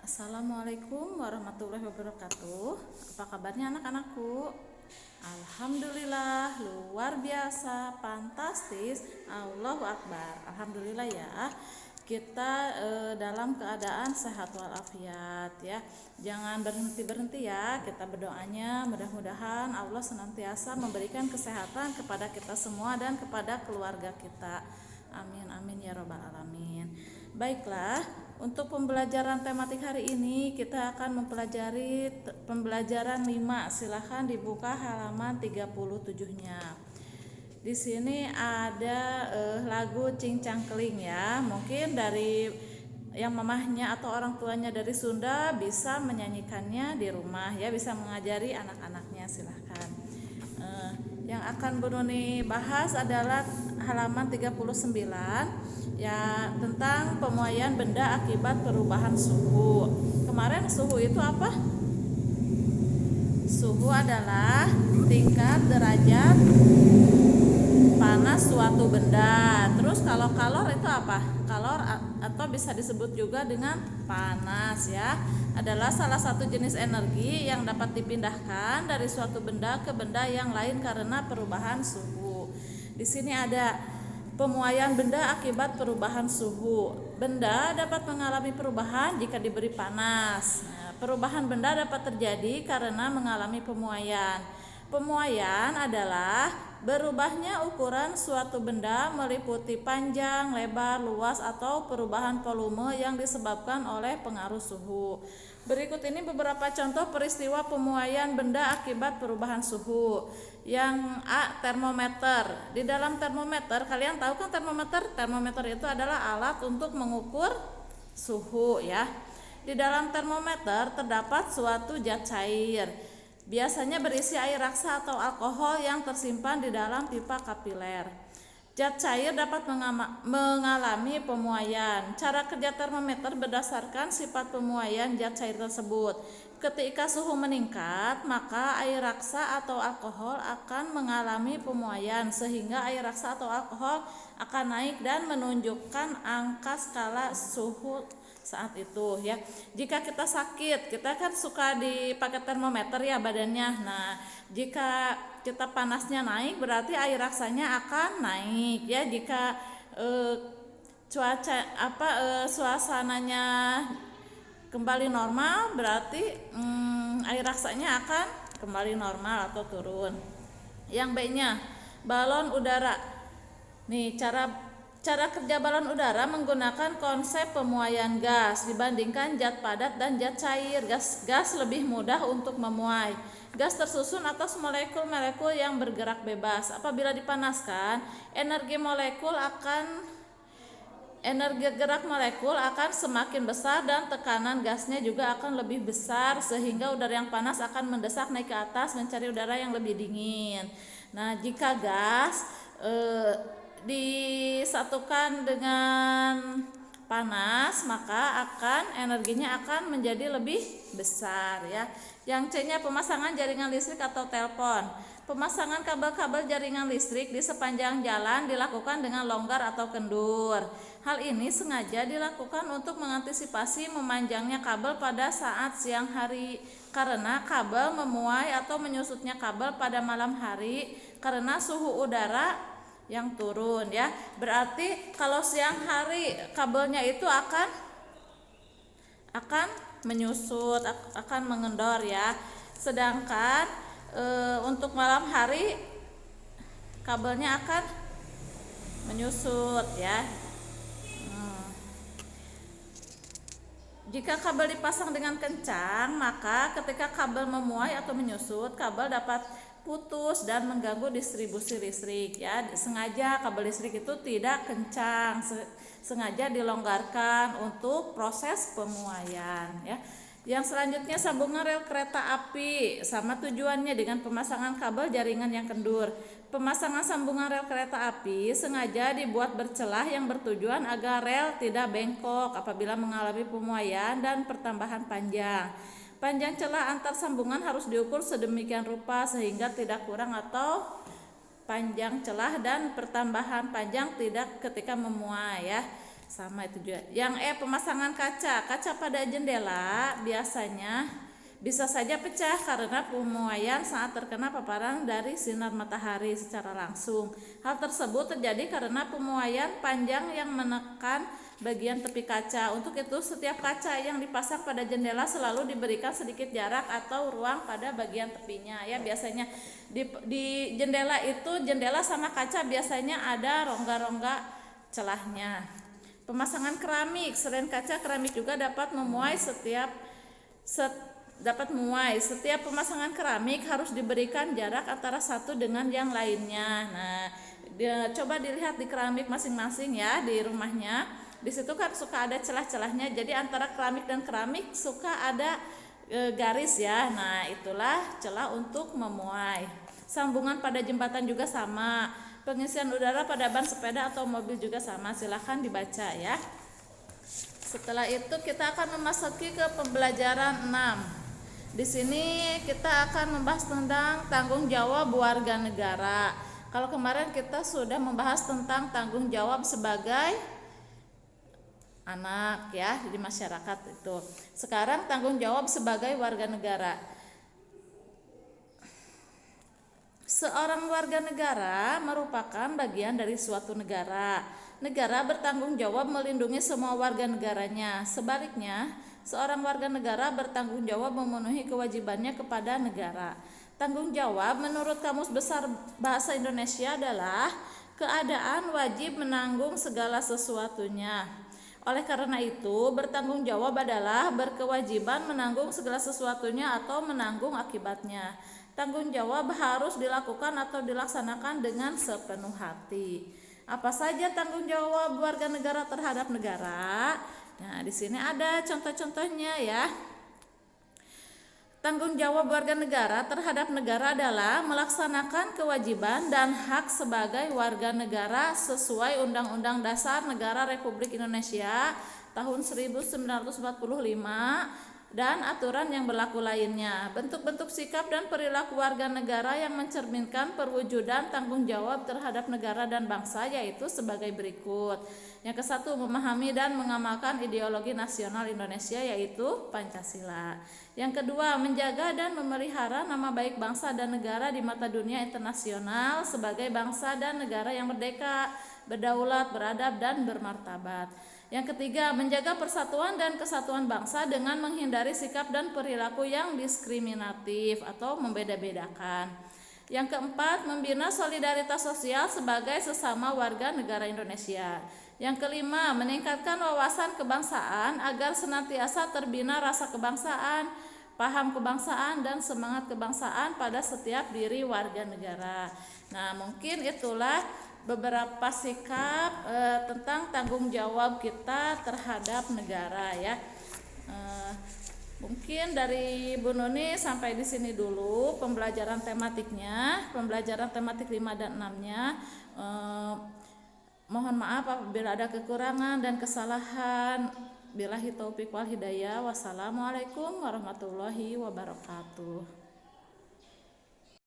Assalamualaikum warahmatullahi wabarakatuh. Apa kabarnya anak-anakku? Alhamdulillah, luar biasa, fantastis. Allahu Akbar. Alhamdulillah ya. Kita dalam keadaan sehat walafiat ya. Jangan berhenti-berhenti ya. Kita berdoanya mudah-mudahan Allah senantiasa memberikan kesehatan kepada kita semua dan kepada keluarga kita. Amin amin ya robbal alamin. Baiklah, untuk pembelajaran tematik hari ini kita akan mempelajari pembelajaran 5. Silahkan dibuka halaman 37-nya. Di sini ada lagu Cincang Keling ya. Mungkin dari yang mamahnya atau orang tuanya dari Sunda bisa menyanyikannya di rumah ya, bisa mengajari anak-anaknya. Silahkan. Yang akan Bu Nuni bahas adalah halaman 39 ya, tentang pemuaian benda akibat perubahan suhu. Kemarin suhu itu apa? Suhu adalah tingkat derajat panas suatu benda. Terus kalau kalor itu apa? Kalor atau bisa disebut juga dengan panas ya, adalah salah satu jenis energi yang dapat dipindahkan dari suatu benda ke benda yang lain karena perubahan suhu. Di sini ada pemuaian benda akibat perubahan suhu. Benda dapat mengalami perubahan jika diberi panas. Perubahan benda dapat terjadi karena mengalami pemuaian. Pemuaian adalah berubahnya ukuran suatu benda meliputi panjang, lebar, luas, atau perubahan volume yang disebabkan oleh pengaruh suhu. Berikut ini beberapa contoh peristiwa pemuaian benda akibat perubahan suhu. Yang A, termometer. Di dalam termometer, kalian tahu kan termometer? Termometer itu adalah alat untuk mengukur suhu ya. Di dalam termometer terdapat suatu zat cair. Biasanya berisi air raksa atau alkohol yang tersimpan di dalam pipa kapiler. Zat cair dapat mengalami pemuaian. Cara kerja termometer berdasarkan sifat pemuaian zat cair tersebut. Ketika suhu meningkat, maka air raksa atau alkohol akan mengalami pemuaian, sehingga air raksa atau alkohol akan naik dan menunjukkan angka skala suhu saat itu ya. Jika kita sakit, kita kan suka dipakai termometer ya badannya. Nah, jika kita panasnya naik berarti air raksanya akan naik ya. Jika suasananya kembali normal berarti air raksanya akan kembali normal atau turun. Yang B-nya, balon udara. Nih, cara kerja balon udara menggunakan konsep pemuaian gas dibandingkan zat padat dan zat cair. Gas lebih mudah untuk memuai. Gas tersusun atas molekul-molekul yang bergerak bebas. Apabila dipanaskan, energi gerak molekul akan semakin besar dan tekanan gasnya juga akan lebih besar, sehingga udara yang panas akan mendesak naik ke atas mencari udara yang lebih dingin. Nah, jika gas disatukan dengan panas, maka energinya akan menjadi lebih besar ya. Yang C-nya, pemasangan jaringan listrik atau telepon. Pemasangan kabel-kabel jaringan listrik di sepanjang jalan dilakukan dengan longgar atau kendur. Hal ini sengaja dilakukan untuk mengantisipasi memanjangnya kabel pada saat siang hari, karena kabel memuai atau menyusutnya kabel pada malam hari karena suhu udara yang turun ya. Berarti kalau siang hari kabelnya itu akan menyusut, akan mengendor ya. Sedangkan untuk malam hari kabelnya akan menyusut ya. Jika kabel dipasang dengan kencang, maka ketika kabel memuai atau menyusut, kabel dapat putus dan mengganggu distribusi listrik ya. Sengaja kabel listrik itu tidak kencang, sengaja dilonggarkan untuk proses pemuaian ya. Yang selanjutnya, sambungan rel kereta api. Sama tujuannya dengan pemasangan kabel jaringan yang kendur. Pemasangan sambungan rel kereta api sengaja dibuat bercelah yang bertujuan agar rel tidak bengkok apabila mengalami pemuaian dan pertambahan panjang. Panjang celah antar sambungan harus diukur sedemikian rupa sehingga tidak kurang atau panjang celah dan pertambahan panjang tidak ketika memuai ya. sama itu juga. Yang pemasangan kaca pada jendela biasanya bisa saja pecah karena pemuaian saat terkena paparan dari sinar matahari secara langsung. Hal tersebut terjadi karena pemuaian panjang yang menekan bagian tepi kaca. Untuk itu, setiap kaca yang dipasang pada jendela selalu diberikan sedikit jarak atau ruang pada bagian tepinya. Ya, biasanya di jendela itu, jendela sama kaca biasanya ada rongga-rongga celahnya. Pemasangan keramik, selain kaca, keramik juga dapat memuai Setiap pemasangan keramik harus diberikan jarak antara satu dengan yang lainnya. Nah, coba dilihat di keramik masing-masing ya di rumahnya. Di situ kan suka ada celah-celahnya. Jadi antara keramik dan keramik suka ada garis ya. Nah, itulah celah untuk memuai. Sambungan pada jembatan juga sama. Pengisian udara pada ban sepeda atau mobil juga sama. Silahkan dibaca ya. Setelah itu kita akan memasuki ke pembelajaran 6. Di sini kita akan membahas tentang tanggung jawab warga negara. Kalau kemarin kita sudah membahas tentang tanggung jawab sebagai anak ya di masyarakat itu. Sekarang tanggung jawab sebagai warga negara. Seorang warga negara merupakan bagian dari suatu negara. Negara bertanggung jawab melindungi semua warga negaranya. Sebaliknya, seorang warga negara bertanggung jawab memenuhi kewajibannya kepada negara. Tanggung jawab menurut Kamus Besar Bahasa Indonesia adalah keadaan wajib menanggung segala sesuatunya. Oleh karena itu, bertanggung jawab adalah berkewajiban menanggung segala sesuatunya atau menanggung akibatnya. Tanggung jawab harus dilakukan atau dilaksanakan dengan sepenuh hati. Apa saja tanggung jawab warga negara terhadap negara? Nah, di sini ada contoh-contohnya ya. Tanggung jawab warga negara terhadap negara adalah melaksanakan kewajiban dan hak sebagai warga negara sesuai Undang-Undang Dasar Negara Republik Indonesia tahun 1945 dan aturan yang berlaku lainnya. Bentuk-bentuk sikap dan perilaku warga negara yang mencerminkan perwujudan tanggung jawab terhadap negara dan bangsa yaitu sebagai berikut. Yang ke-1, memahami dan mengamalkan ideologi nasional Indonesia yaitu Pancasila. Yang kedua, menjaga dan memelihara nama baik bangsa dan negara di mata dunia internasional sebagai bangsa dan negara yang merdeka, berdaulat, beradab, dan bermartabat. Yang ketiga, menjaga persatuan dan kesatuan bangsa dengan menghindari sikap dan perilaku yang diskriminatif atau membeda-bedakan. Yang keempat, membina solidaritas sosial sebagai sesama warga negara Indonesia. Yang kelima, meningkatkan wawasan kebangsaan agar senantiasa terbina rasa kebangsaan, paham kebangsaan, dan semangat kebangsaan pada setiap diri warga negara. Nah, mungkin itulah beberapa sikap tentang tanggung jawab kita terhadap negara ya. Mungkin dari Bu Nuni sampai di sini dulu pembelajaran tematiknya, pembelajaran tematik 5 dan 6-nya. Mohon maaf apabila ada kekurangan dan kesalahan. Billahi taufiq wal hidayah. Wassalamualaikum warahmatullahi wabarakatuh.